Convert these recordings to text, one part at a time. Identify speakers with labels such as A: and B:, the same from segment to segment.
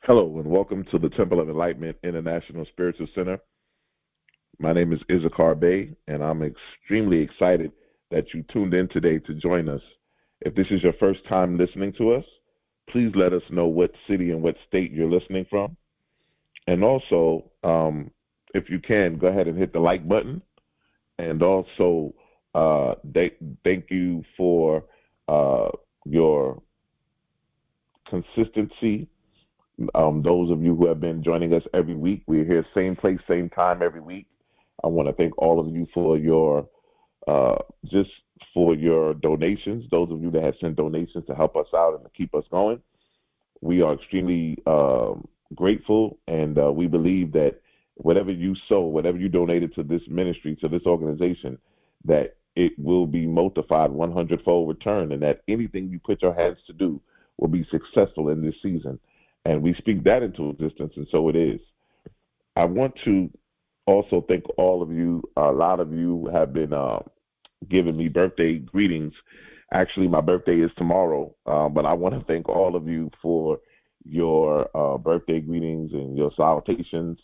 A: Hello, and welcome to the Temple of Enlightenment International Spiritual Center. My name is Issachar Bey, and I'm extremely excited that you tuned in today to join us. If this is your first time listening to us, please let us know what city and what state you're listening from. And also, if you can, go ahead and hit the like button. And also, thank you for your consistency. Those of you who have been joining us every week, we're here same place, same time every week. I want to thank all of you for your just for your donations. Those of you that have sent donations to help us out and to keep us going, we are extremely grateful, and we believe that whatever you sow, whatever you donated to this ministry, to this organization, that it will be multiplied 100-fold return, and that anything you put your hands to do will be successful in this season. And we speak that into existence, and so it is. I want to also thank all of you. A lot of you have been giving me birthday greetings. Actually, my birthday is tomorrow, but I want to thank all of you for your birthday greetings and your salutations.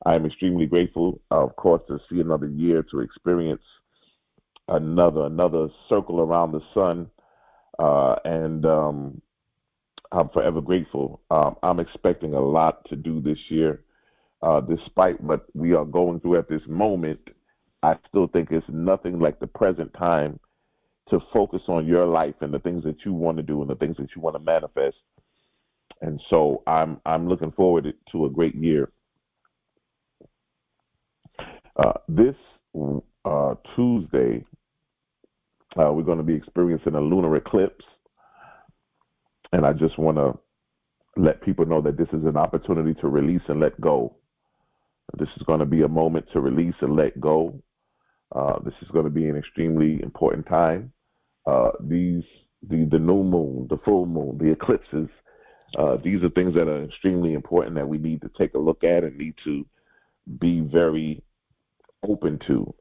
A: I am extremely grateful, of course, to see another year, to experience another circle around the sun, and I'm forever grateful. I'm expecting a lot to do this year. Despite what we are going through at this moment, I still think it's nothing like the present time to focus on your life and the things that you want to do and the things that you want to manifest. And so I'm looking forward to a great year. This Tuesday, we're going to be experiencing a lunar eclipse. And I just want to let people know that this is an opportunity to release and let go. This is going to be a moment to release and let go. This is going to be an extremely important time. The new moon, the full moon, the eclipses, these are things that are extremely important that we need to take a look at and need to be very open to.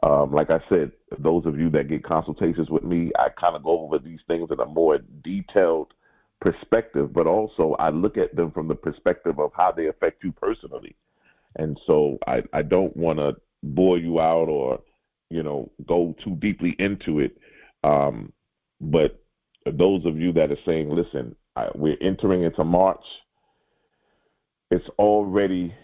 A: Like I said, those of you that get consultations with me, I kind of go over these things in a more detailed perspective, but also I look at them from the perspective of how they affect you personally. And so I don't want to bore you out or, go too deeply into it. But those of you that are saying, listen, we're entering into March. It's already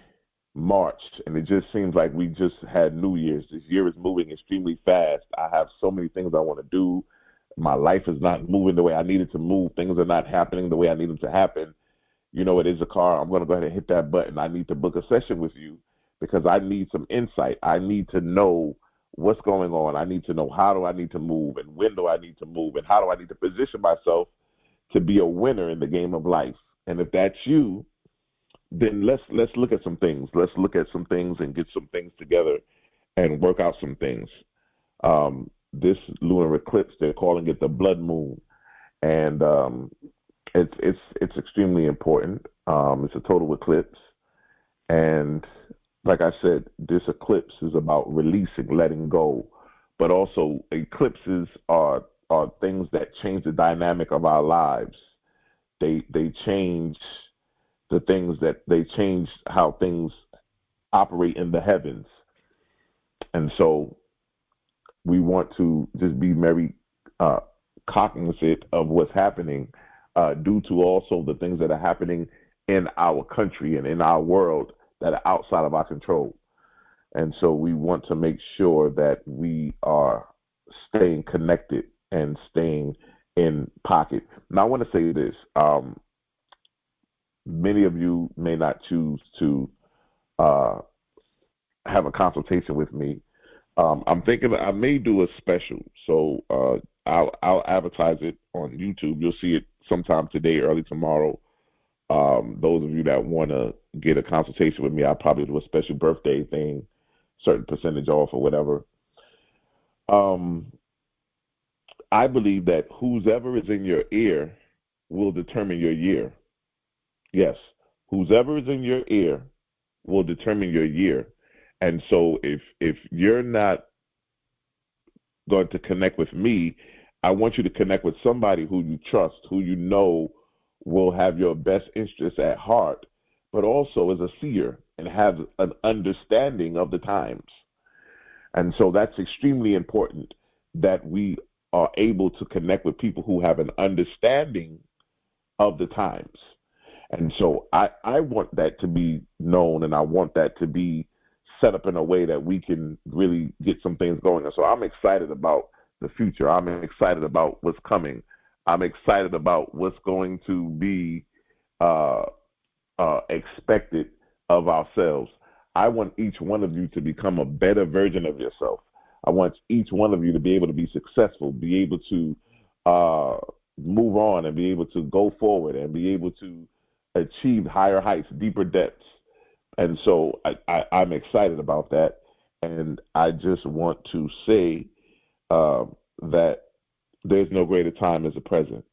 A: March, and it just seems like we just had New Year's. This year is moving extremely fast. I have so many things I want to do. My life is not moving the way I need it to move. Things are not happening the way I need them to happen. You know, it is a car. I'm going to go ahead and hit that button. I need to book a session with you because I need some insight. I need to know what's going on. I need to know how do I need to move and when do I need to move and how do I need to position myself to be a winner in the game of life. And if that's you, then let's look at some things. Let's look at some things and get some things together and work out some things. This lunar eclipse, they're calling it the blood moon, and it's extremely important. It's a total eclipse, and like I said, this eclipse is about releasing, letting go, but also eclipses are things that change the dynamic of our lives. They change the things that they change how things operate in the heavens, and so we want to just be very cognizant of what's happening due to also the things that are happening in our country and in our world that are outside of our control. And so we want to make sure that we are staying connected and staying in pocket. Now, I want to say this. Many of you may not choose to have a consultation with me. I'm thinking I may do a special, so I'll advertise it on YouTube. You'll see it sometime today, early tomorrow. Those of you that want to get a consultation with me, I'll probably do a special birthday thing, certain percentage off or whatever. I believe that whoever is in your ear will determine your year. Yes, whoever is in your ear will determine your year. And so if you're not going to connect with me, I want you to connect with somebody who you trust, who you know will have your best interests at heart, but also is a seer and has an understanding of the times. And so that's extremely important that we are able to connect with people who have an understanding of the times. And so I want that to be known, and I want that to be set up in a way that we can really get some things going. And so I'm excited about the future. I'm excited about what's coming. I'm excited about what's going to be expected of ourselves. I want each one of you to become a better version of yourself. I want each one of you to be able to be successful, be able to move on, and be able to go forward and be able to achieve higher heights, deeper depths. And so I'm excited about that. And I just want to say that there's no greater time as the present.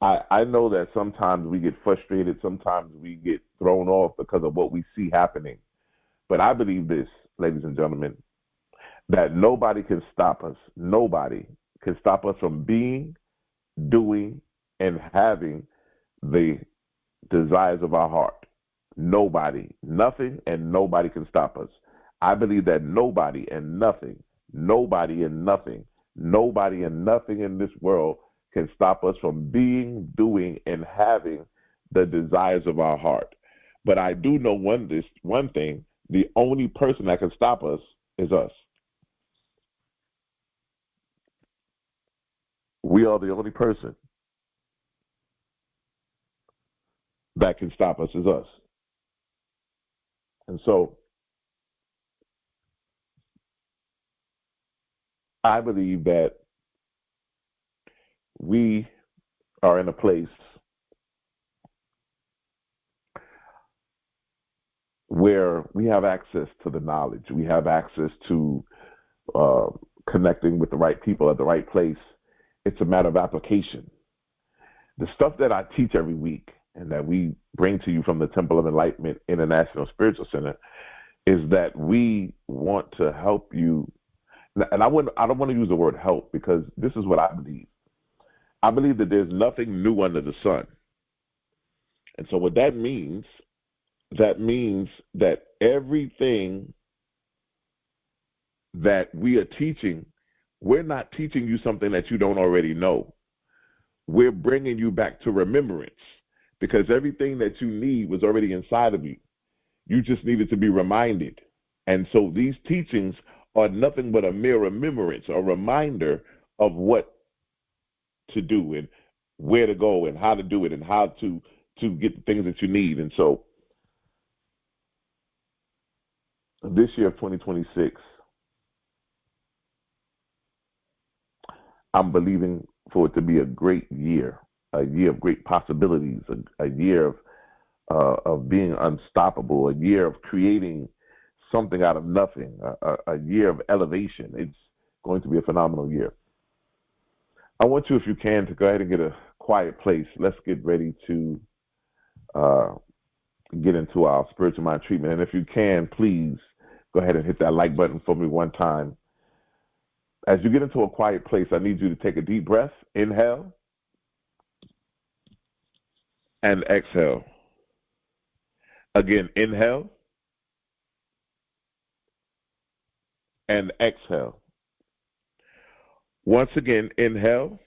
A: I know that sometimes we get frustrated, sometimes we get thrown off because of what we see happening. But I believe this, ladies and gentlemen, that nobody can stop us. Nobody can stop us from being, doing, and having the desires of our heart. Nobody, nothing, and nobody can stop us. I believe that nobody and nothing, nobody and nothing, nobody and nothing in this world can stop us from being, doing, and having the desires of our heart. But I do know one thing: the only person that can stop us is us. We are the only person that can stop us is us. And so I believe that we are in a place where we have access to the knowledge. We have access to uh, connecting with the right people at the right place. It's a matter of application. The stuff that I teach every week and that we bring to you from the Temple of Enlightenment International Spiritual Center is that we want to help you. And I don't want to use the word help, because this is what I believe. I believe that there's nothing new under the sun. And so what that means that everything that we are teaching, we're not teaching you something that you don't already know. We're bringing you back to remembrance, because everything that you need was already inside of you. You just needed to be reminded. And so these teachings are nothing but a mere remembrance, a reminder of what to do and where to go and how to do it and how to get the things that you need. And so this year of 2026, I'm believing for it to be a great year, a year of great possibilities, a year of being unstoppable, a year of creating something out of nothing, a year of elevation. It's going to be a phenomenal year. I want you, if you can, to go ahead and get a quiet place. Let's get ready to get into our spiritual mind treatment. And if you can, please go ahead and hit that like button for me one time. As you get into a quiet place, I need you to take a deep breath. Inhale and exhale. Again, inhale and exhale. Once again, inhale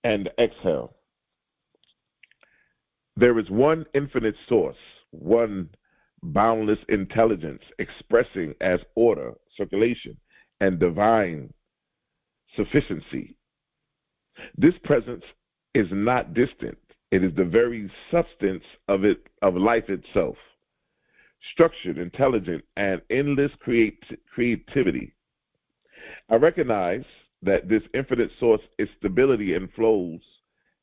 A: and exhale. There is one infinite source, one boundless intelligence expressing as order, circulation, and divine sufficiency. This presence is not distant. It is the very substance of life itself, structured, intelligent, and endless creativity. I recognize that this infinite source is stability and flows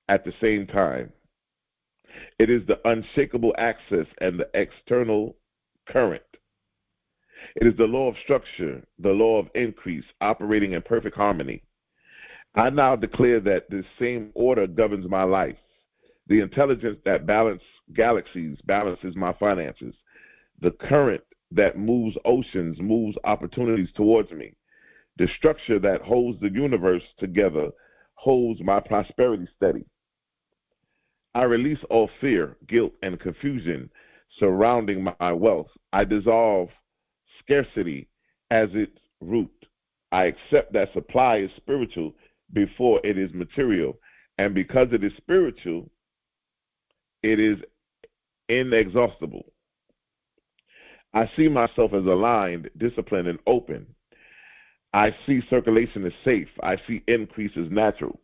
A: at the same time. It is the unshakable axis and the external current. It is the law of structure, the law of increase, operating in perfect harmony. I now declare that this same order governs my life. The intelligence that balances galaxies balances my finances. The current that moves oceans moves opportunities towards me. The structure that holds the universe together holds my prosperity steady. I release all fear, guilt, and confusion surrounding my wealth. I dissolve scarcity as its root. I accept that supply is spiritual before it is material. And because it is spiritual, it is inexhaustible. I see myself as aligned, disciplined, and open. I see circulation is safe. I see increase is natural.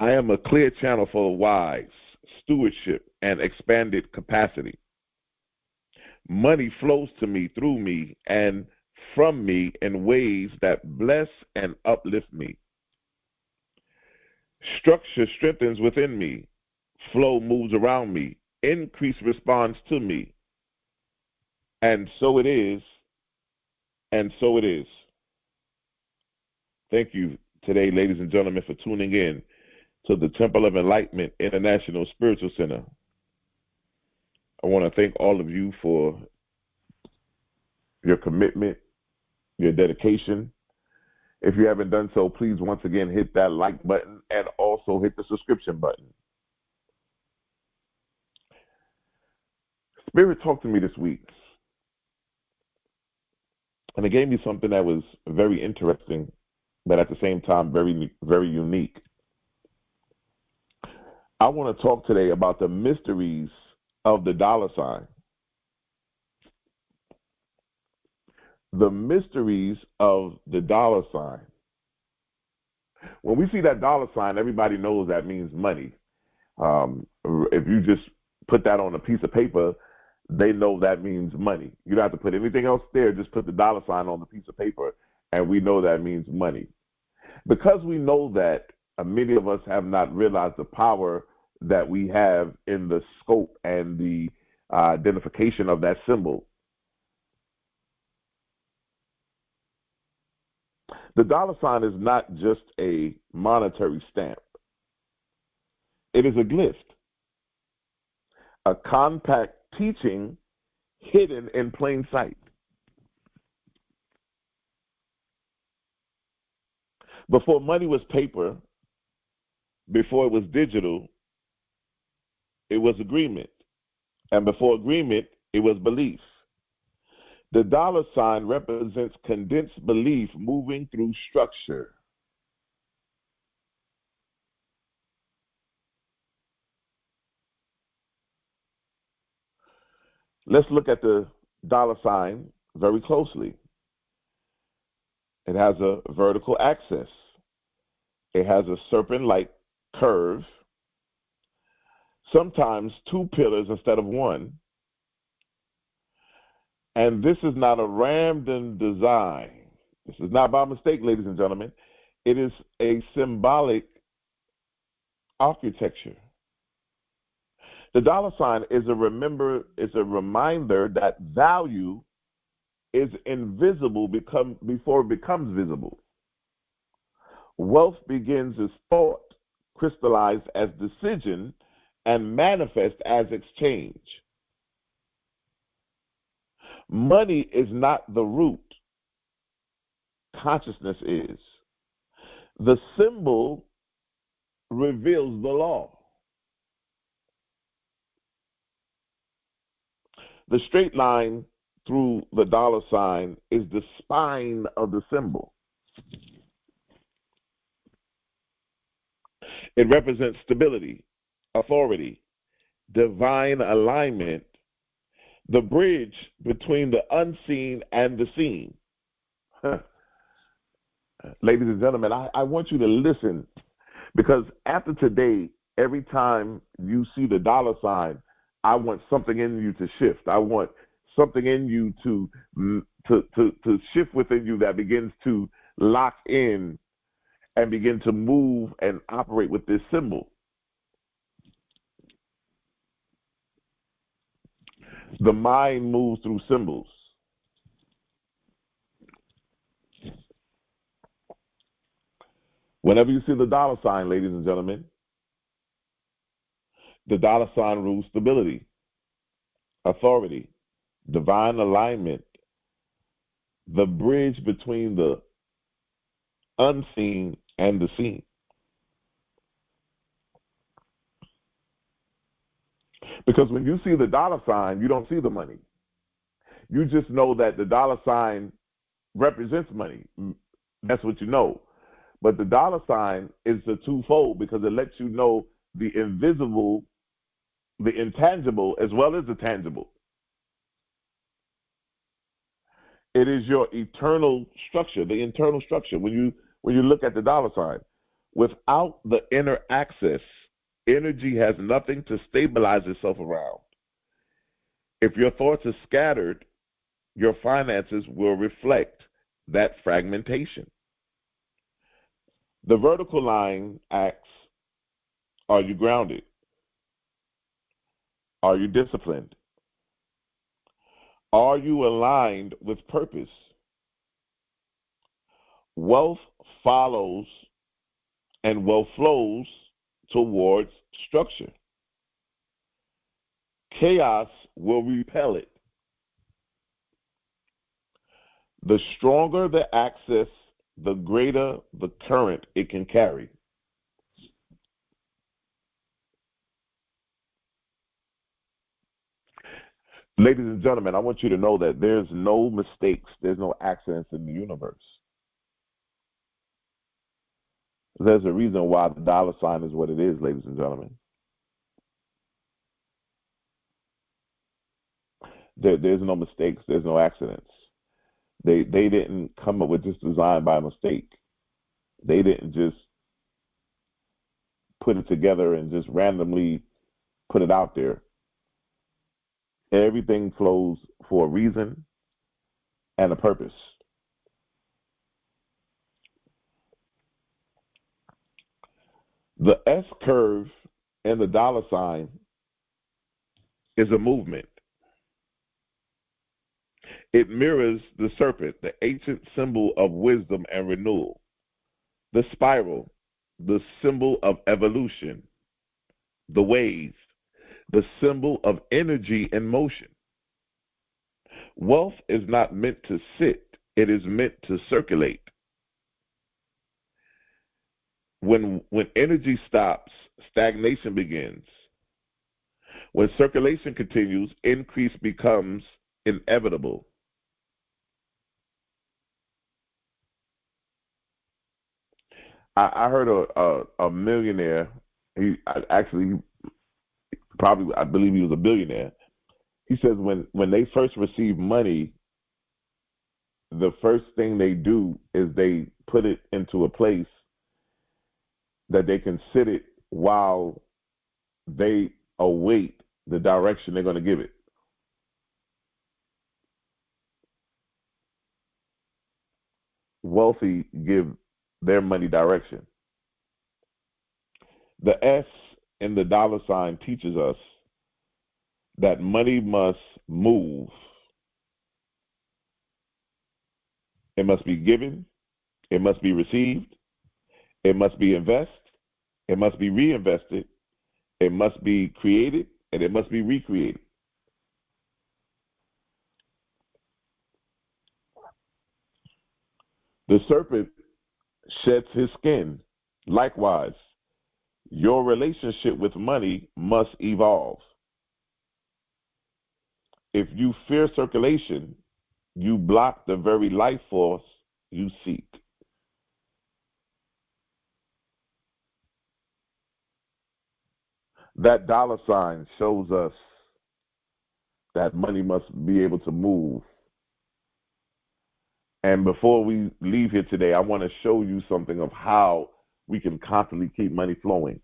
A: I am a clear channel for wise stewardship and expanded capacity. Money flows to me, through me, and from me in ways that bless and uplift me. Structure strengthens within me. Flow moves around me. Increase responds to me. And so it is, and so it is. Thank you today, ladies and gentlemen, for tuning in to the Temple of Enlightenment International Spiritual Center. I want to thank all of you for your commitment, your dedication. If you haven't done so, please once again hit that like button and also hit the subscription button. Spirit talked to me this week, and it gave me something that was very interesting, but at the same time very, very unique. I want to talk today about the mysteries of the dollar sign. The mysteries of the dollar sign. When we see that dollar sign, everybody knows that means money. If you just put that on a piece of paper, they know that means money. You don't have to put anything else there, just put the dollar sign on the piece of paper, and we know that means money. Because we know that, many of us have not realized the power that we have in the scope and the identification of that symbol. The dollar sign is not just a monetary stamp. It is a glyph, a compact teaching hidden in plain sight. Before money was paper, before it was digital, it was agreement. And before agreement, it was belief. The dollar sign represents condensed belief moving through structure. Let's look at the dollar sign very closely. It has a vertical axis. It has a serpent-like curve, sometimes two pillars instead of one. And this is not a random design. This is not by mistake, ladies and gentlemen. It is a symbolic architecture. The dollar sign is a reminder that value is invisible before it becomes visible. Wealth begins as thought, crystallized as decision, and manifest as exchange. Money is not the root. Consciousness is. The symbol reveals the law. The straight line through the dollar sign is the spine of the symbol. It represents stability, authority, divine alignment, the bridge between the unseen and the seen. Ladies and gentlemen, I want you to listen, because after today, every time you see the dollar sign, I want something in you to shift. I want something in you to shift within you that begins to lock in and begin to move and operate with this symbol. The mind moves through symbols. Whenever you see the dollar sign, ladies and gentlemen, the dollar sign rules stability, authority, divine alignment, the bridge between the unseen and the seen. Because when you see the dollar sign, you don't see the money. You just know that the dollar sign represents money. That's what you know. But the dollar sign is the twofold because it lets you know the invisible, the intangible, as well as the tangible. It is your eternal structure, the internal structure. When you look at the dollar sign, without the inner axis, energy has nothing to stabilize itself around. If your thoughts are scattered, your finances will reflect that fragmentation. The vertical line asks, are you grounded? Are you disciplined? Are you aligned with purpose? Wealth follows and wealth flows towards structure. Chaos will repel it. The stronger the axis, the greater the current it can carry. Ladies and gentlemen, I want you to know that there's no mistakes, there's no accidents in the universe. There's a reason why the dollar sign is what it is, ladies and gentlemen. There's no mistakes, there's no accidents. They didn't come up with this design by mistake. They didn't just put it together and just randomly put it out there. Everything flows for a reason and a purpose. The S curve and the dollar sign is a movement. It mirrors the serpent, the ancient symbol of wisdom and renewal. The spiral, the symbol of evolution. The wave, the symbol of energy and motion. Wealth is not meant to sit, it is meant to circulate. When energy stops, stagnation begins. When circulation continues, increase becomes inevitable. I heard a millionaire. He actually probably, I believe he was a billionaire. He says when they first receive money, the first thing they do is they put it into a place that they can sit it while they await the direction they're going to give it. Wealthy give their money direction. The S in the dollar sign teaches us that money must move. It must be given. It must be received. It must be invested. It must be reinvested. It must be created, and it must be recreated. The serpent sheds his skin. Likewise, your relationship with money must evolve. If you fear circulation, you block the very life force you seek. That dollar sign shows us that money must be able to move. And before we leave here today, I want to show you something of how we can constantly keep money flowing.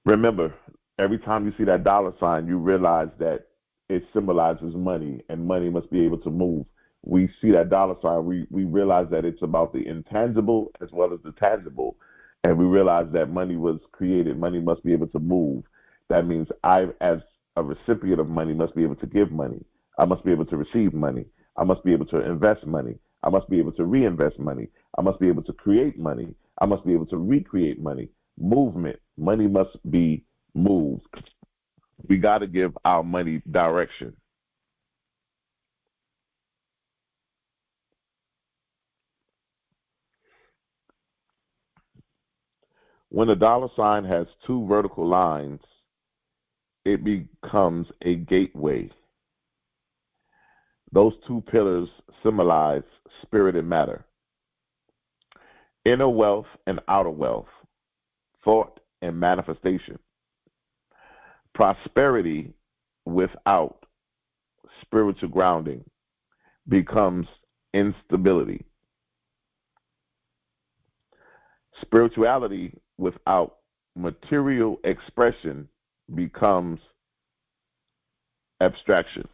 A: Remember, every time you see that dollar sign, you realize that it symbolizes money, and money must be able to move. We see that dollar sign, we realize that it's about the intangible as well as the tangible. And we realize that money was created. Money must be able to move. That means I, as a recipient of money, must be able to give money. I must be able to receive money. I must be able to invest money. I must be able to reinvest money. I must be able to create money. I must be able to recreate money. Movement. Money must be moved. We got to give our money direction. When a dollar sign has two vertical lines, it becomes a gateway. Those two pillars symbolize spirit and matter, inner wealth and outer wealth, thought and manifestation. Prosperity without spiritual grounding becomes instability. Spirituality without material expression becomes abstraction.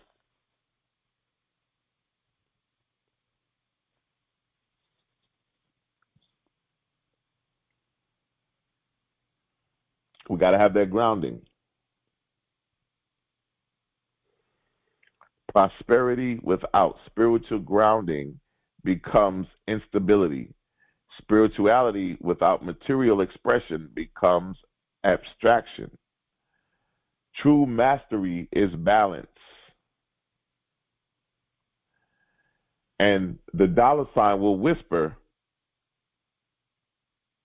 A: We got to have that grounding. Prosperity without spiritual grounding becomes instability. Spirituality without material expression becomes abstraction. True mastery is balance. And the dollar sign will whisper,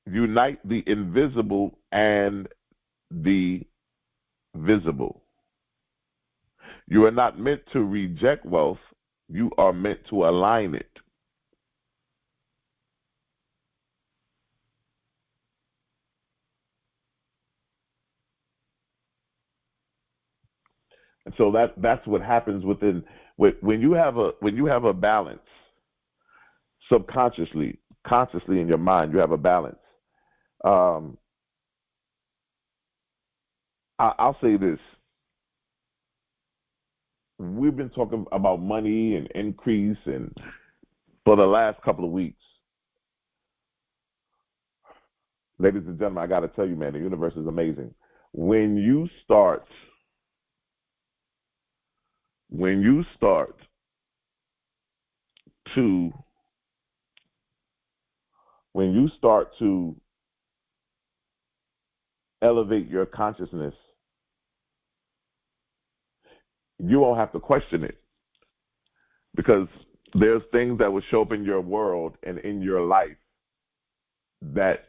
A: unite the invisible and the visible. You are not meant to reject wealth, you are meant to align it. And so that's what happens when you have a balance subconsciously, consciously in your mind, you have a balance. Um, I'll say this: we've been talking about money and increase, and for the last couple of weeks, ladies and gentlemen, I got to tell you, man, the universe is amazing. When you start, when you start to, when you start to elevate your consciousness, you won't have to question it because there's things that will show up in your world and in your life that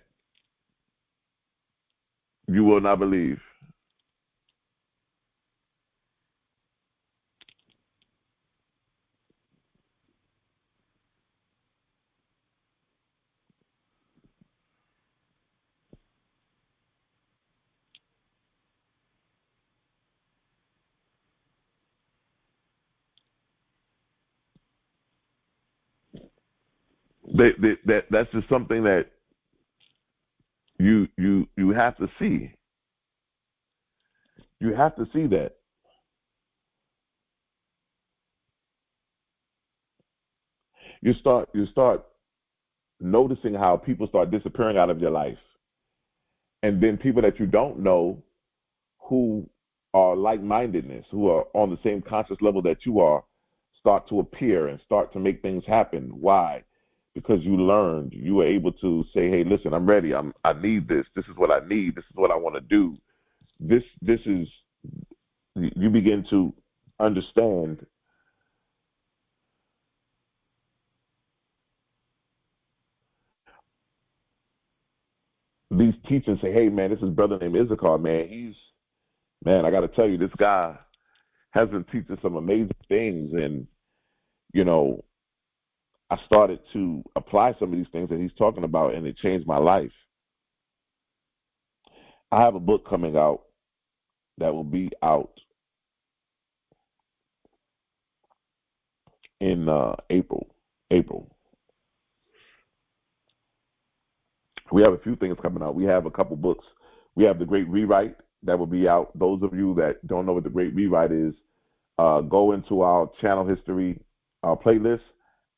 A: you will not believe. That's just something that you have to see. You have to see that. You start noticing how people start disappearing out of your life, and then people that you don't know who are like-mindedness, who are on the same conscious level that you are, start to appear and start to make things happen. Why? Because you learned, you were able to say, "Hey, listen, I'm ready. I need this. This is what I need. This is what I want to do." This is, you begin to understand these teachers. Say, "Hey, man, this is brother named Issachar, man. Man, I got to tell you, this guy has been teaching some amazing things." And you know, I started to apply some of these things that he's talking about, and it changed my life. I have a book coming out that will be out in April. April. We have a few things coming out. We have a couple books. We have The Great Rewrite that will be out. Those of you that don't know what The Great Rewrite is, go into our channel history playlist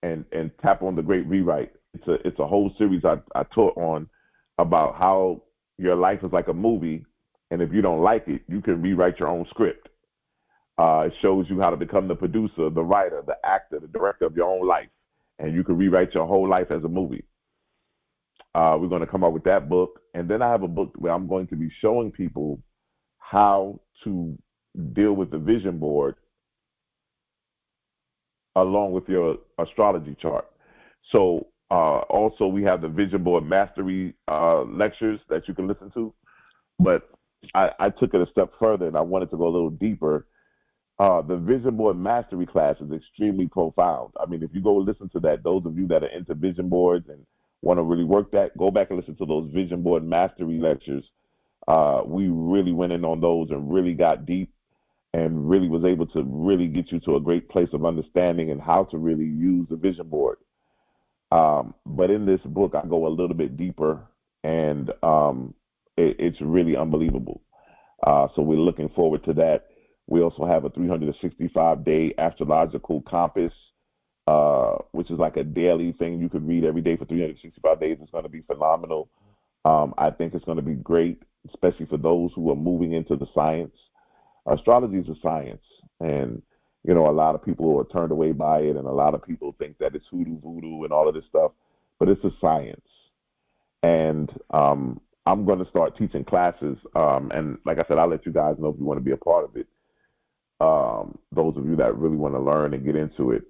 A: and tap on The Great Rewrite. It's a whole series I taught on about how your life is like a movie, and if you don't like it, you can rewrite your own script. It shows you how to become the producer, the writer, the actor, the director of your own life, and you can rewrite your whole life as a movie. We're going to come up with that book, and then I have a book where I'm going to be showing people how to deal with the vision board along with your astrology chart. So also we have the vision board mastery lectures that you can listen to. But I took it a step further and I wanted to go a little deeper. The vision board mastery class is extremely profound. I mean, if you go listen to that, those of you that are into vision boards and want to really work that, go back and listen to those vision board mastery lectures. We really went in on those and really got deep and really was able to really get you to a great place of understanding and how to really use the vision board. But in this book, I go a little bit deeper, and it's really unbelievable. So we're looking forward to that. We also have a 365-day astrological compass, which is like a daily thing you could read every day for 365 days. It's going to be phenomenal. I think it's going to be great, especially for those who are moving into the science. Astrology is a science, and you know, a lot of people are turned away by it, and a lot of people think that it's hoodoo, voodoo, and all of this stuff. But it's a science, and I'm going to start teaching classes. And like I said, I'll let you guys know if you want to be a part of it. Those of you that really want to learn and get into it.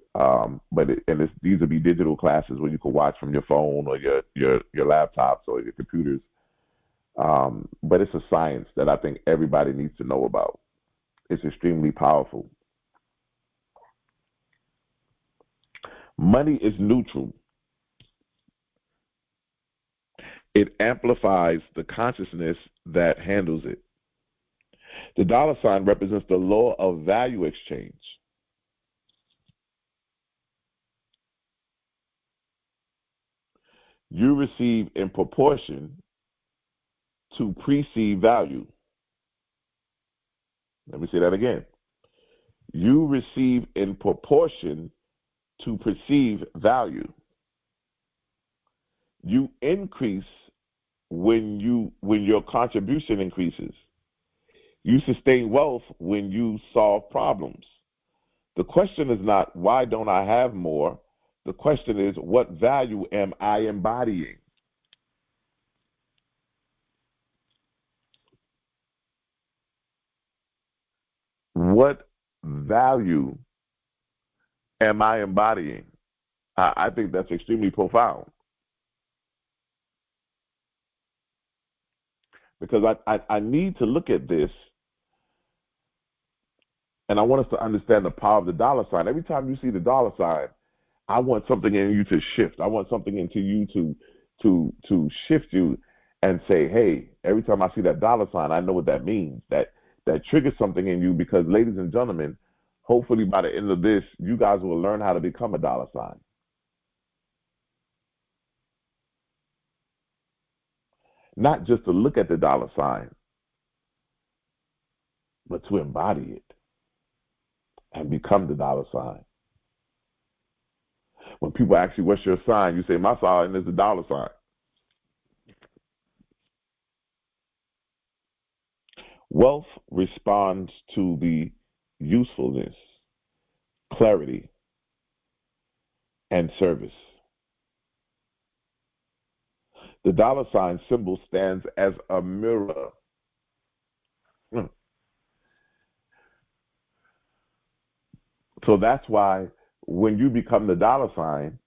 A: These will be digital classes where you can watch from your phone or your laptops or your computers. But it's a science that I think everybody needs to know about. It's extremely powerful. Money is neutral. It amplifies the consciousness that handles it. The dollar sign represents the law of value exchange. You receive in proportion to perceived value. Let me say that again. You receive in proportion to perceived value. You increase when your contribution increases. You sustain wealth when you solve problems. The question is not, why don't I have more? The question is, what value am I embodying? What value am I embodying? I think that's extremely profound, because I need to look at this, and I want us to understand the power of the dollar sign. Every time you see the dollar sign, I want something in you to shift. I want something into you to shift you and say, hey, every time I see that dollar sign, I know what that means. That triggers something in you, because, ladies and gentlemen, hopefully by the end of this, you guys will learn how to become a dollar sign. Not just to look at the dollar sign, but to embody it and become the dollar sign. When people ask you, what's your sign? You say, my sign is the dollar sign. Wealth responds to the usefulness, clarity, and service. The dollar sign symbol stands as a mirror. So that's why when you become the dollar sign,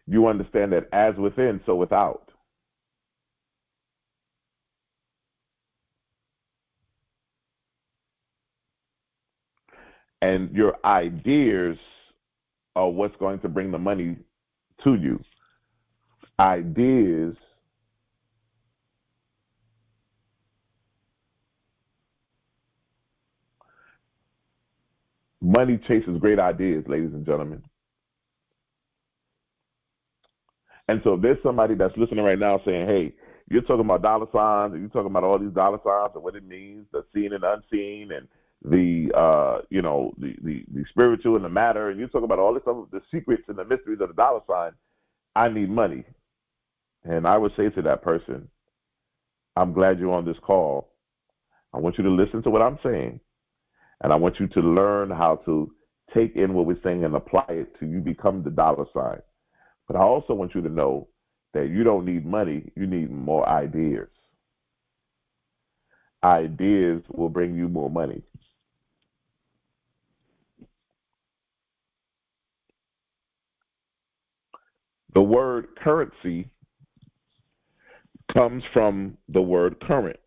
A: you understand that as within, so without. And your ideas are what's going to bring the money to you. Ideas money chases great ideas, ladies and gentlemen. And so if there's somebody that's listening right now saying, hey, you're talking about dollar signs, and you're talking about all these dollar signs and what it means, the seen and unseen, and the the spiritual and the matter, and you're talking about all this stuff, the secrets and the mysteries of the dollar sign, I need money. And I would say to that person, I'm glad you're on this call. I want you to listen to what I'm saying, and I want you to learn how to take in what we're saying and apply it to you become the dollar sign. But I also want you to know that you don't need money, you need more ideas. Ideas will bring you more money. The word currency comes from the word current.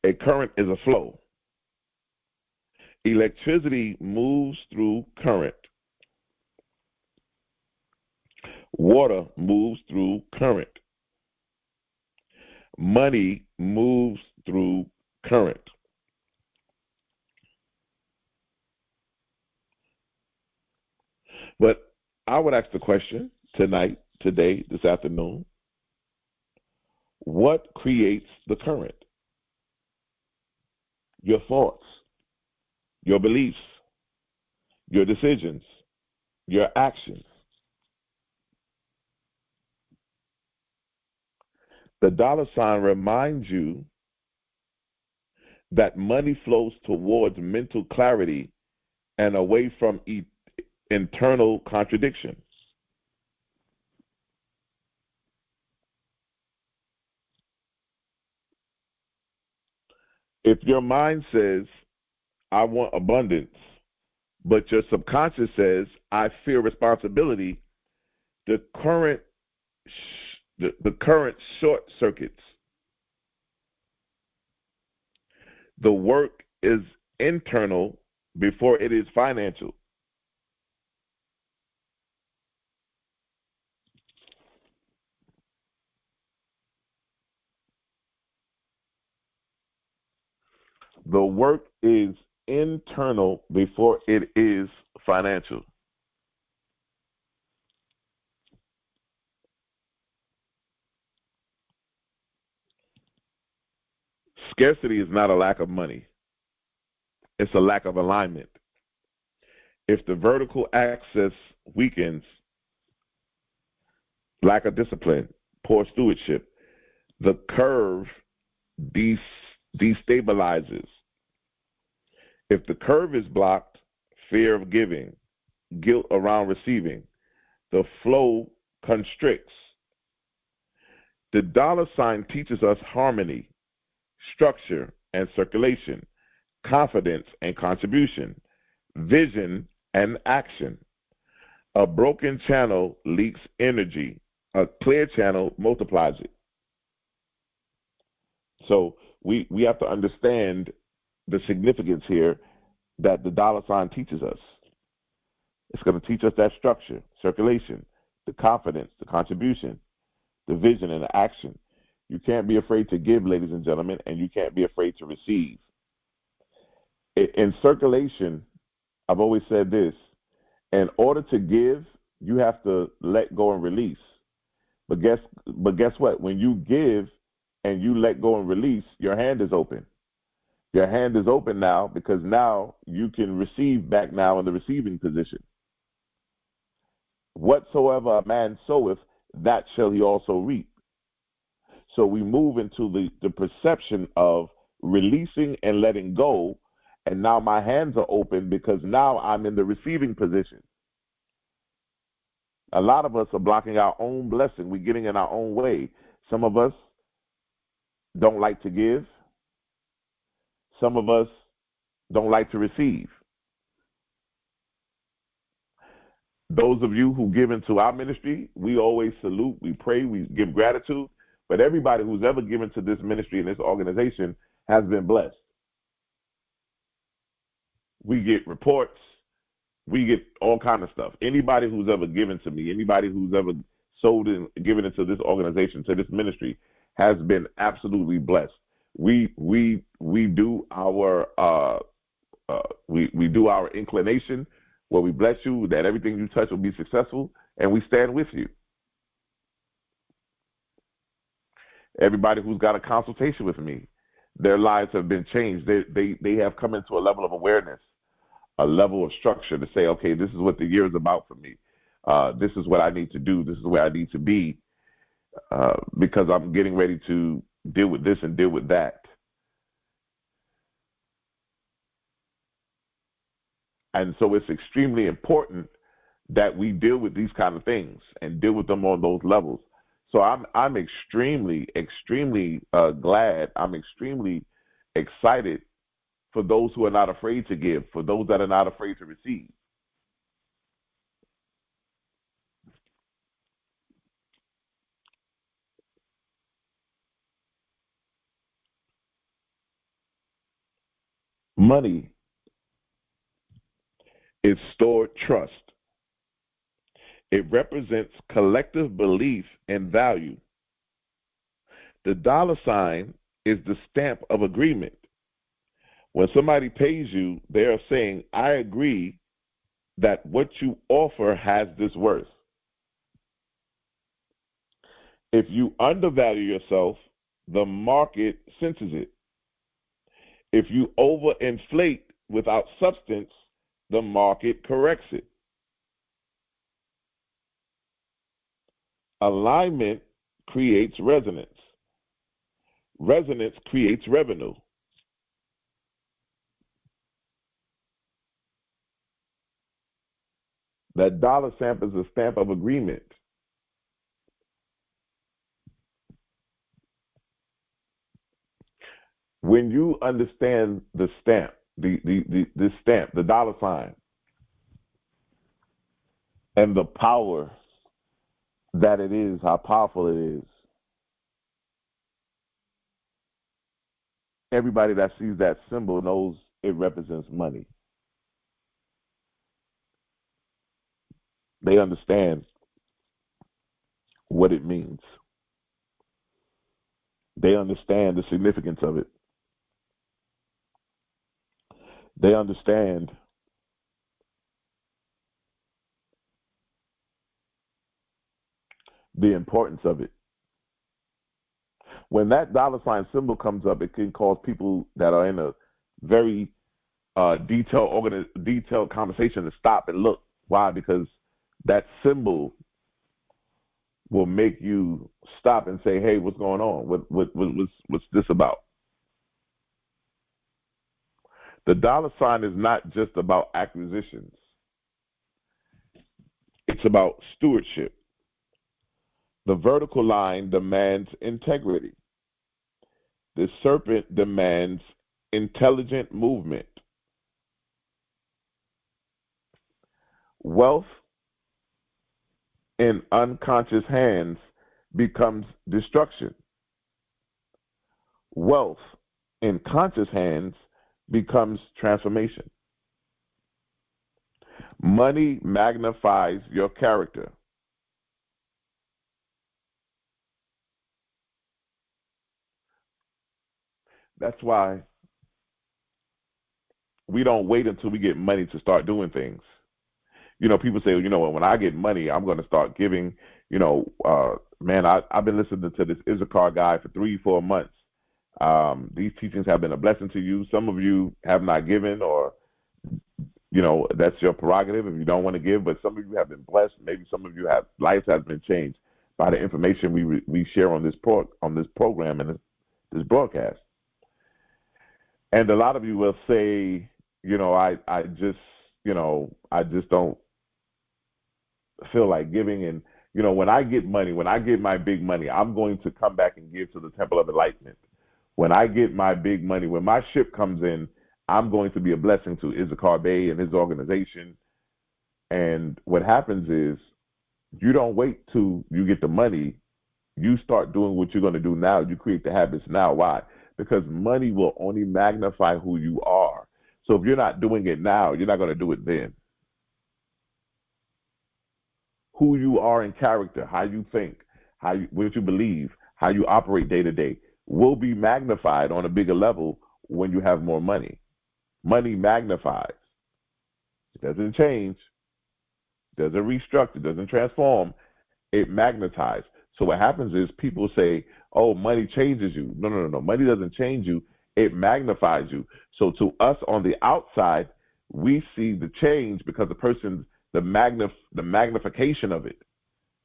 A: A current is a flow. Electricity moves through current. Water moves through current. Money moves through current. But I would ask the question tonight, today, this afternoon, what creates the current? Your thoughts, your beliefs, your decisions, your actions. The dollar sign reminds you that money flows towards mental clarity and away from internal contradictions. If your mind says, I want abundance, but your subconscious says, I fear responsibility, the current the current short circuits. The work is internal before it is financial. The work is internal before it is financial. Scarcity is not a lack of money, it's a lack of alignment. If the vertical axis weakens, lack of discipline, poor stewardship, the curve destabilizes. If the curve is blocked, fear of giving, guilt around receiving, the flow constricts. The dollar sign teaches us harmony, structure and circulation, confidence and contribution, vision and action. A broken channel leaks energy. A clear channel multiplies it. So we have to understand the significance here that the dollar sign teaches us. It's going to teach us that structure, circulation, the confidence, the contribution, the vision, and the action. You can't be afraid to give, ladies and gentlemen, and you can't be afraid to receive. In circulation, I've always said this: in order to give, you have to let go and release. But guess what? When you give and you let go and release, your hand is open. Your hand is open now because now you can receive back now in the receiving position. Whatsoever a man soweth, that shall he also reap. So we move into the perception of releasing and letting go, and now my hands are open because now I'm in the receiving position. A lot of us are blocking our own blessing. We're getting in our own way. Some of us don't like to give. Some of us don't like to receive. Those of you who give into our ministry, we always salute, we pray, we give gratitude. But everybody who's ever given to this ministry and this organization has been blessed. We get reports. We get all kind of stuff. Anybody who's ever given to me, anybody who's ever sold and given into this organization, to this ministry, has been absolutely blessed. We do our we do our inclination where we bless you that everything you touch will be successful, and we stand with you. Everybody who's got a consultation with me, their lives have been changed. They have come into a level of awareness, a level of structure to say, okay, this is what the year is about for me. This is what I need to do. This is where I need to be because I'm getting ready to deal with this and deal with that. And so it's extremely important that we deal with these kind of things and deal with them on those levels. So I'm extremely glad. I'm extremely excited for those who are not afraid to give, for those that are not afraid to receive. Money is stored trust. It represents collective belief and value. The dollar sign is the stamp of agreement. When somebody pays you, they are saying, I agree that what you offer has this worth. If you undervalue yourself, the market senses it. If you overinflate without substance, the market corrects it. Alignment creates resonance. Resonance creates revenue. That dollar stamp is a stamp of agreement. When you understand the stamp, the stamp, the dollar sign, and the power that it is, how powerful it is, everybody that sees that symbol knows it represents money. They understand what it means. They understand the significance of it. They understand the importance of it. When that dollar sign symbol comes up, it can cause people that are in a very detailed conversation to stop and look. Why? Because that symbol will make you stop and say, "Hey, what's going on? What's this about?" The dollar sign is not just about acquisitions. It's about stewardship. The vertical line demands integrity. The serpent demands intelligent movement. Wealth in unconscious hands becomes destruction. Wealth in conscious hands becomes transformation. Money magnifies your character. That's why we don't wait until we get money to start doing things. People say, when I get money, I'm going to start giving. Man, I've been listening to this Issachar guy for 3-4 months. These teachings have been a blessing to you. Some of you have not given, or that's your prerogative if you don't want to give. But some of you have been blessed. Maybe some of you have lives has been changed by the information we share on this program and this broadcast. And a lot of you will say, I just don't feel like giving. And when I get money, when I get my big money, I'm going to come back and give to the Temple of Enlightenment. When I get my big money, when my ship comes in, I'm going to be a blessing to Issachar Bey and his organization. And what happens is, you don't wait till you get the money. You start doing what you're going to do now. You create the habits now. Why? Because money will only magnify who you are. So if you're not doing it now, you're not going to do it then. Who you are in character, how you think, what you believe, how you operate day to day will be magnified on a bigger level when you have more money. Money magnifies. It doesn't change, doesn't restructure, doesn't transform. It magnetizes. So what happens is people say, "Oh, money changes you." No. Money doesn't change you. It magnifies you. So to us on the outside, we see the change because the magnification of it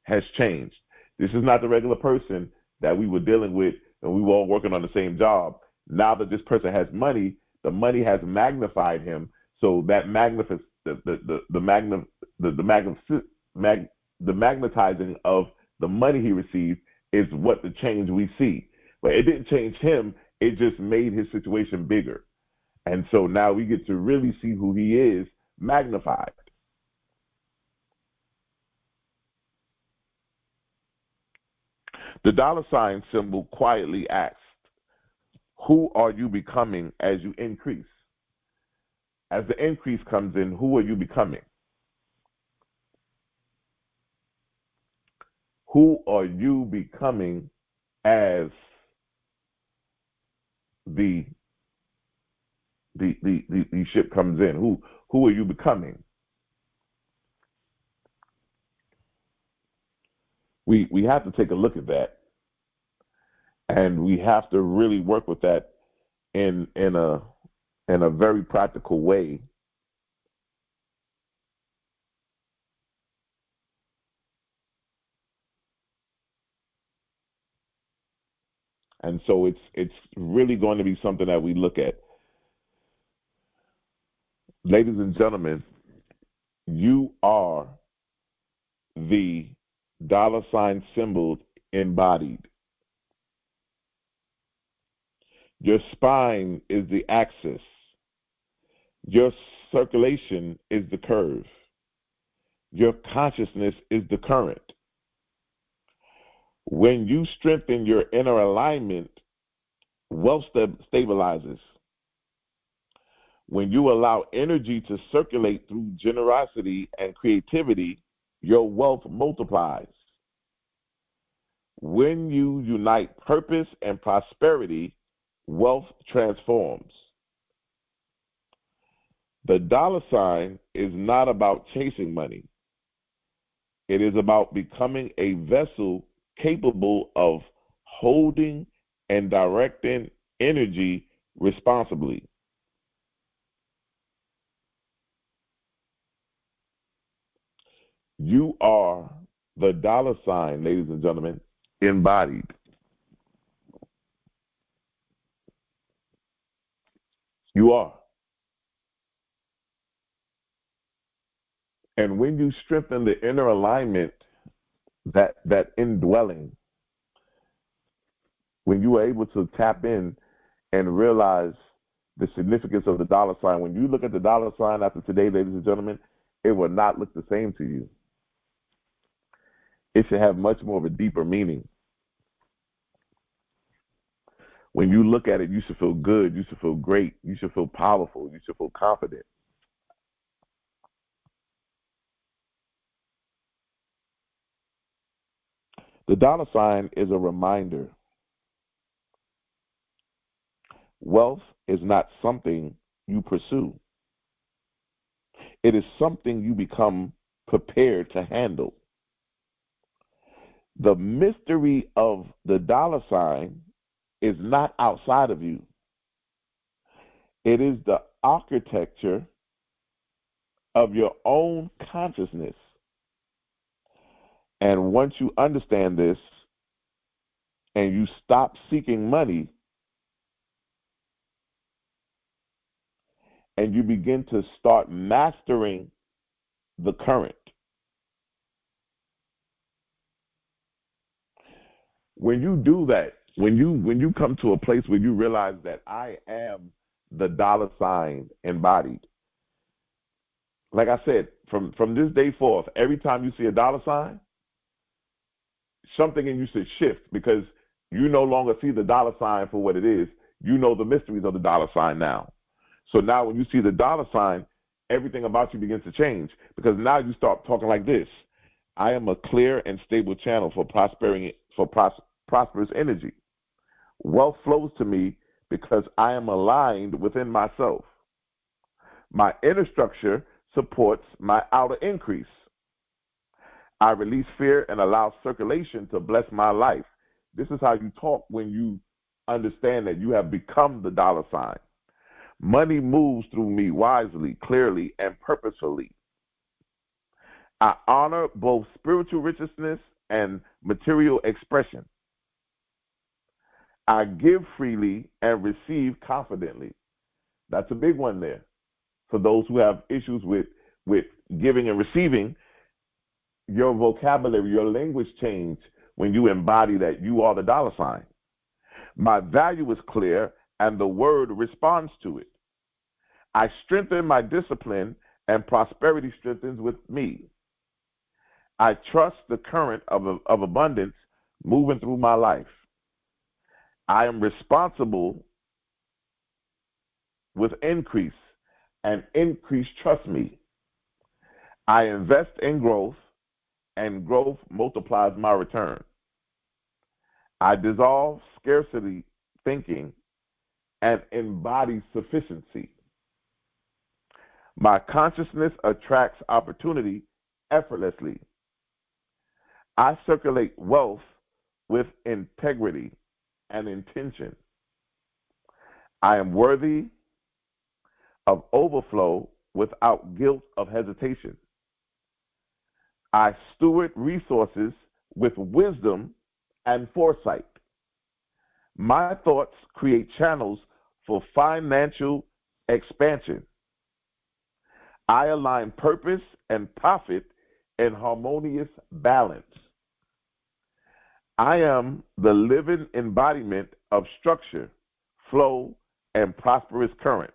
A: has changed. This is not the regular person that we were dealing with and we were all working on the same job. Now that this person has money, the money has magnified him. So that the magnetizing of the money he received is what the change we see. But it didn't change him. It just made his situation bigger. And so now we get to really see who he is magnified. The dollar sign symbol quietly asks, who are you becoming as you increase? As the increase comes in, who are you becoming? Who are you becoming as the ship comes in? Who are you becoming? We have to take a look at that, and we have to really work with that in a very practical way. And so it's really going to be something that we look at. Ladies and gentlemen, you are the dollar sign symbol embodied. Your spine is the axis. Your circulation is the curve. Your consciousness is the current. When you strengthen your inner alignment, wealth stabilizes. When you allow energy to circulate through generosity and creativity, your wealth multiplies. When you unite purpose and prosperity, wealth transforms. The dollar sign is not about chasing money. It is about becoming a vessel capable of holding and directing energy responsibly. You are the dollar sign, ladies and gentlemen, embodied. You are. And when you strengthen the inner alignment, that indwelling, when you are able to tap in and realize the significance of the dollar sign, when you look at the dollar sign after today, ladies and gentlemen, it will not look the same to you. It should have much more of a deeper meaning. When you look at it, you should feel good, you should feel great, you should feel powerful, you should feel confident. The dollar sign is a reminder. Wealth is not something you pursue. It is something you become prepared to handle. The mystery of the dollar sign is not outside of you. It is the architecture of your own consciousness. And once you understand this and you stop seeking money and you begin to start mastering the current, when you do that, when you come to a place where you realize that I am the dollar sign embodied, like I said, from this day forth, every time you see a dollar sign, something in you should shift, because you no longer see the dollar sign for what it is. You know the mysteries of the dollar sign now. So now when you see the dollar sign, everything about you begins to change, because now you start talking like this. I am a clear and stable channel for prosperous energy. Wealth flows to me because I am aligned within myself. My inner structure supports my outer increase. I release fear and allow circulation to bless my life. This is how you talk when you understand that you have become the dollar sign. Money moves through me wisely, clearly, and purposefully. I honor both spiritual richness and material expression. I give freely and receive confidently. That's a big one there. For those who have issues with giving and receiving, your vocabulary, your language change when you embody that you are the dollar sign. My value is clear and the word responds to it. I strengthen my discipline and prosperity strengthens with me. I trust the current of abundance moving through my life. I am responsible with increase. and increase trust me. I invest in growth, and growth multiplies my return. I dissolve scarcity thinking and embody sufficiency. My consciousness attracts opportunity effortlessly. I circulate wealth with integrity and intention. I am worthy of overflow without guilt of hesitation. I steward resources with wisdom and foresight. My thoughts create channels for financial expansion. I align purpose and profit in harmonious balance. I am the living embodiment of structure, flow, and prosperous current.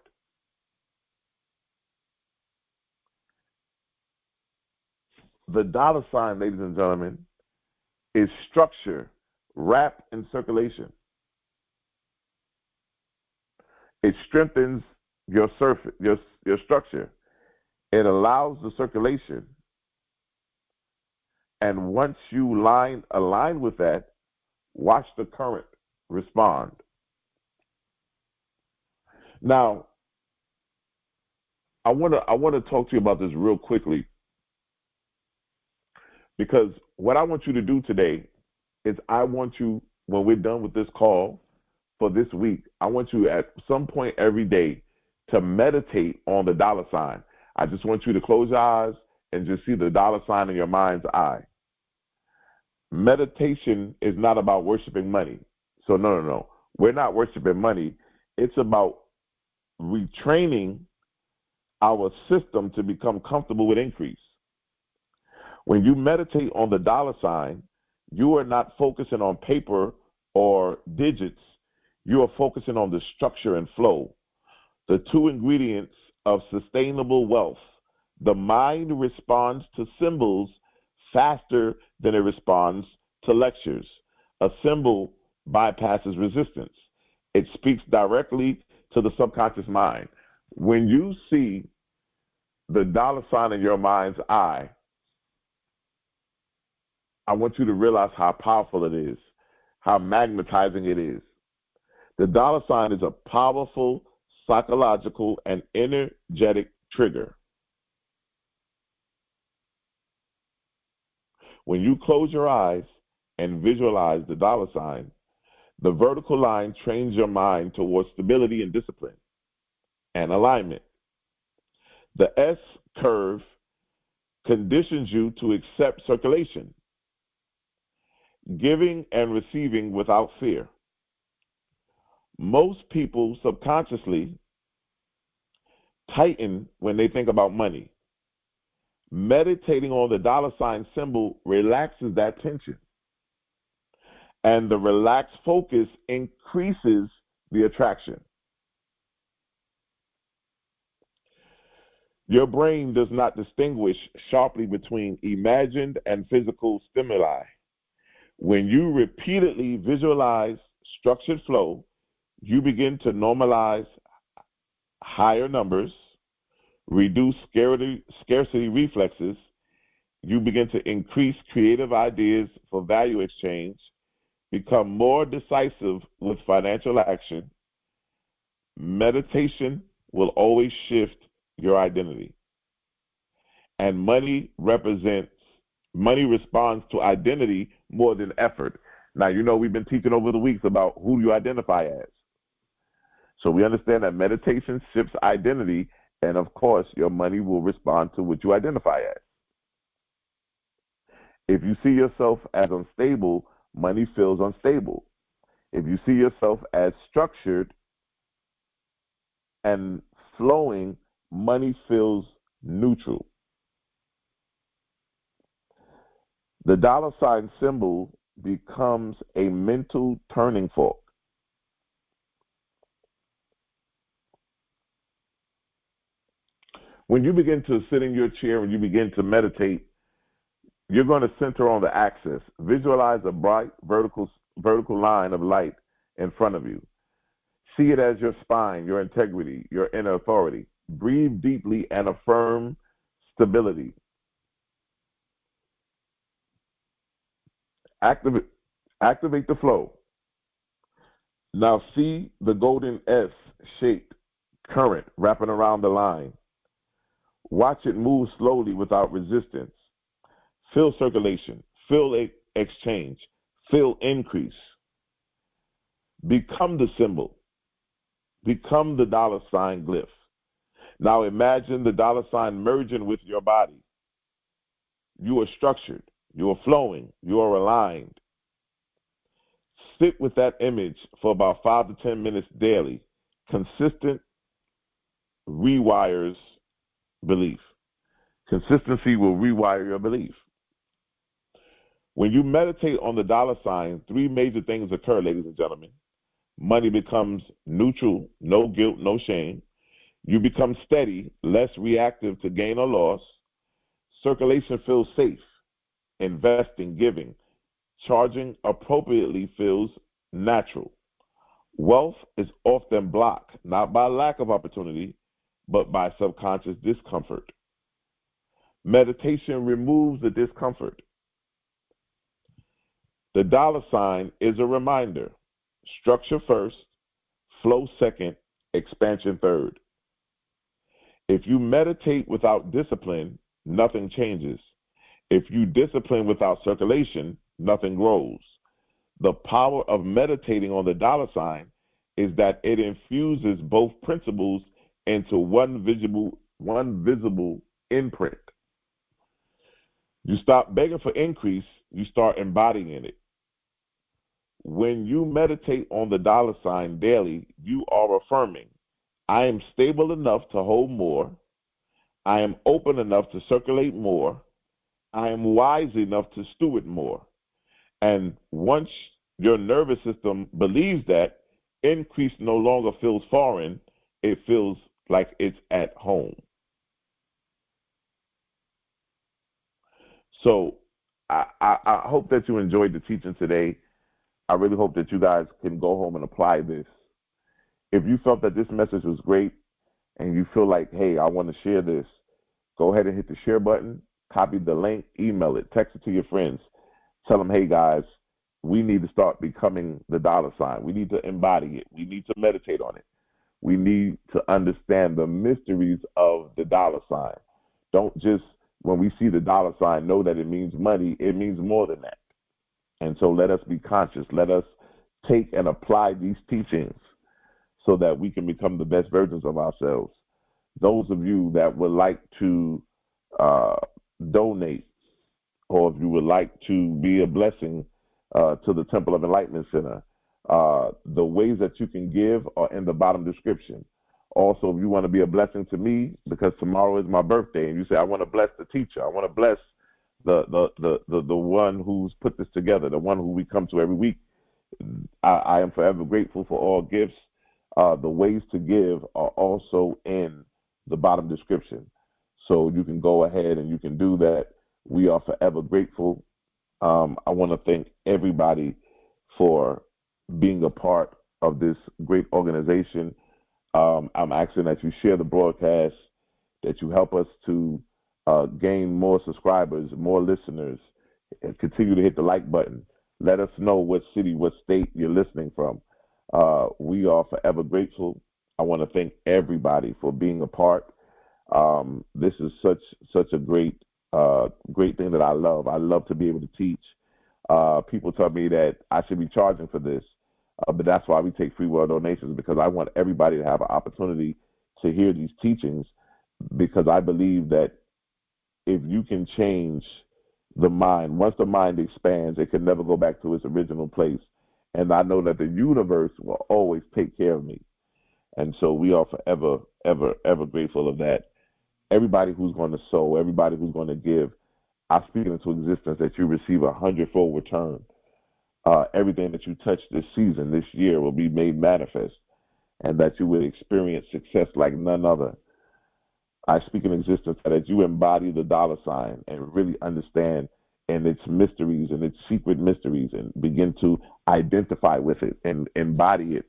A: The dollar sign, ladies and gentlemen, is structure wrapped in circulation. It strengthens your surface, your structure. It allows the circulation. And once you align with that, watch the current respond. Now, I want to talk to you about this real quickly, because what I want you to do today is I want you, when we're done with this call for this week, I want you at some point every day to meditate on the dollar sign. I just want you to close your eyes and just see the dollar sign in your mind's eye. Meditation is not about worshiping money. So no. We're not worshiping money. It's about retraining our system to become comfortable with increase. When you meditate on the dollar sign, you are not focusing on paper or digits. You are focusing on the structure and flow, the two ingredients of sustainable wealth. The mind responds to symbols faster than it responds to lectures. A symbol bypasses resistance. It speaks directly to the subconscious mind. When you see the dollar sign in your mind's eye, I want you to realize how powerful it is, how magnetizing it is. The dollar sign is a powerful psychological and energetic trigger. When you close your eyes and visualize the dollar sign, the vertical line trains your mind towards stability and discipline and alignment. The S curve conditions you to accept circulation, giving and receiving without fear. Most people subconsciously tighten when they think about money. Meditating on the dollar sign symbol relaxes that tension, and the relaxed focus increases the attraction. Your brain does not distinguish sharply between imagined and physical stimuli. When you repeatedly visualize structured flow, you begin to normalize higher numbers, reduce scarcity reflexes. You begin to increase creative ideas for value exchange, become more decisive with financial action. Meditation will always shift your identity. And money responds to identity more than effort. Now, we've been teaching over the weeks about who you identify as. So we understand that meditation shifts identity, and of course, your money will respond to what you identify as. If you see yourself as unstable, money feels unstable. If you see yourself as structured and flowing, money feels neutral. The dollar sign symbol becomes a mental turning fork. When you begin to sit in your chair and you begin to meditate, you're going to center on the axis. Visualize a bright vertical line of light in front of you. See it as your spine, your integrity, your inner authority. Breathe deeply and affirm stability. Activate, activate the flow. Now see the golden S-shaped current wrapping around the line. Watch it move slowly without resistance. Feel circulation. Feel exchange. Feel increase. Become the symbol. Become the dollar sign glyph. Now imagine the dollar sign merging with your body. You are structured. You are flowing. You are aligned. Sit with that image for about 5 to 10 minutes daily. Consistent rewires belief. Consistency will rewire your belief. When you meditate on the dollar sign, 3 major things occur, ladies and gentlemen. Money becomes neutral, no guilt, no shame. You become steady, less reactive to gain or loss. Circulation feels safe. Investing, giving, charging appropriately feels natural. Wealth is often blocked, not by lack of opportunity, but by subconscious discomfort. Meditation removes the discomfort. The dollar sign is a reminder. Structure first, flow second, expansion third. If you meditate without discipline, nothing changes. If you discipline without circulation, nothing grows. The power of meditating on the dollar sign is that it infuses both principles into one visible imprint. You stop begging for increase, you start embodying it. When you meditate on the dollar sign daily, you are affirming, I am stable enough to hold more. I am open enough to circulate more. I am wise enough to steward more. And once your nervous system believes that, increase no longer feels foreign, it feels like it's at home. So I hope that you enjoyed the teaching today. I really hope that you guys can go home and apply this. If you felt that this message was great and you feel like, hey, I want to share this, go ahead and hit the share button, copy the link, email it, text it to your friends. Tell them, hey, guys, we need to start becoming the dollar sign. We need to embody it. We need to meditate on it. We need to understand the mysteries of the dollar sign. Don't just, when we see the dollar sign, know that it means money. It means more than that. And so let us be conscious. Let us take and apply these teachings so that we can become the best versions of ourselves. Those of you that would like to donate, or if you would like to be a blessing to the Temple of Enlightenment Center, the ways that you can give are in the bottom description. Also, if you want to be a blessing to me, because tomorrow is my birthday, and you say, I want to bless the teacher, I want to bless the one who's put this together, the one who we come to every week, I am forever grateful for all gifts. The ways to give are also in the bottom description. So you can go ahead and you can do that. We are forever grateful. I want to thank everybody for being a part of this great organization. I'm asking that you share the broadcast, that you help us to gain more subscribers, more listeners, and continue to hit the like button. Let us know what city, what state you're listening from. We are forever grateful. I want to thank everybody for being a part. This is such a great thing that I love. I love to be able to teach. People tell me that I should be charging for this, but that's why we take free will donations, because I want everybody to have an opportunity to hear these teachings, because I believe that if you can change the mind, once the mind expands, it can never go back to its original place. And I know that the universe will always take care of me. And so we are forever, ever, ever grateful of that. Everybody who's going to sow, everybody who's going to give, I speak into existence that you receive 100-fold return. Everything that you touch this season, this year, will be made manifest, and that you will experience success like none other. I speak in existence that you embody the dollar sign and really understand and its mysteries and its secret mysteries, and begin to identify with it and embody it,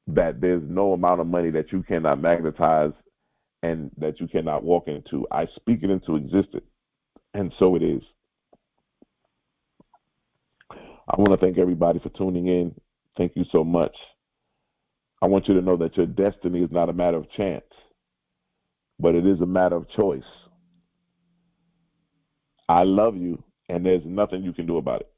A: that there's no amount of money that you cannot magnetize and that you cannot walk into. I speak it into existence, and so it is. I want to thank everybody for tuning in. Thank you so much. I want you to know that your destiny is not a matter of chance, but it is a matter of choice. I love you, and there's nothing you can do about it.